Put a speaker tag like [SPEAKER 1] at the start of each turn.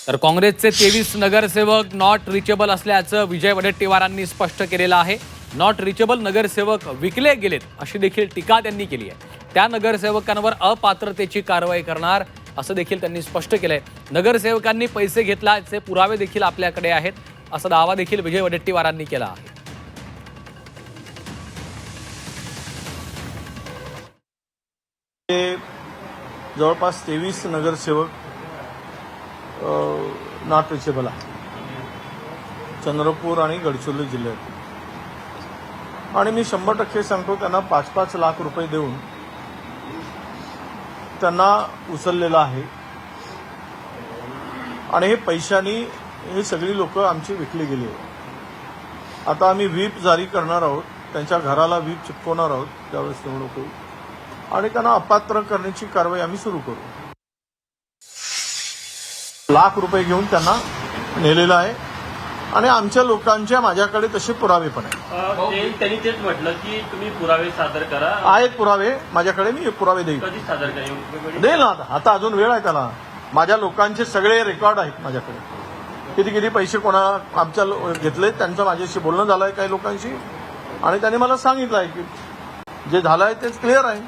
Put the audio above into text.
[SPEAKER 1] तर काँग्रेसचे 23 नगरसेवक नॉट रिचेबल असल्याचं विजय वडेट्टीवारांनी स्पष्ट केलेलं आहे। नॉट रिचेबल नगरसेवक विकले गेलेत अशी देखील टीका त्यांनी केली आहे। त्या नगरसेवकांवर अपात्रतेची कारवाई करणार असं देखील त्यांनी स्पष्ट केलंय। नगरसेवकांनी पैसे घेतल्याचे पुरावे देखील आपल्याकडे आहेत असा दावा देखील विजय वडेट्टीवारांनी केला आहे।
[SPEAKER 2] जवळपास 23 नगरसेवक नॉट रिचेबल आहे चंद्रपूर आणि गडचिरोली जिल्ह्यात। आणि मी 100% सांगतो, त्यांना 5-5 लाख रुपये देऊन त्यांना उचललेलं आहे। आणि हे पैशानी हे सगळी लोक आमची विकली गेली आहेत। आता आम्ही व्हीप जारी करणार आहोत, त्यांच्या घराला व्हीप चिपकवणार आहोत त्यावेळेस निवडणूक होईल आणि त्यांना अपात्र करण्याची कारवाई आम्ही सुरू करू। लाख रुपये घेऊन त्यांना नेलेलं आहे आणि आमच्या लोकांच्या माझ्याकडे तसे पुरावे पण आहेत।
[SPEAKER 3] त्यांनी तेच म्हटलं की तुम्ही पुरावे सादर करा।
[SPEAKER 2] आहेत पुरावे माझ्याकडे, मी पुरावे देईल।
[SPEAKER 3] कधी सादर करेल?
[SPEAKER 2] देईल ना, आता अजून वेळ आहे त्याला। माझ्या लोकांचे सगळे रेकॉर्ड आहेत माझ्याकडे, किती किती पैसे कोणा आमच्या घेतले त्यांचं माझ्याशी बोलणं झालंय काही लोकांशी आणि त्यांनी मला सांगितलं आहे की जे झालं आहे तेच क्लिअर आहे।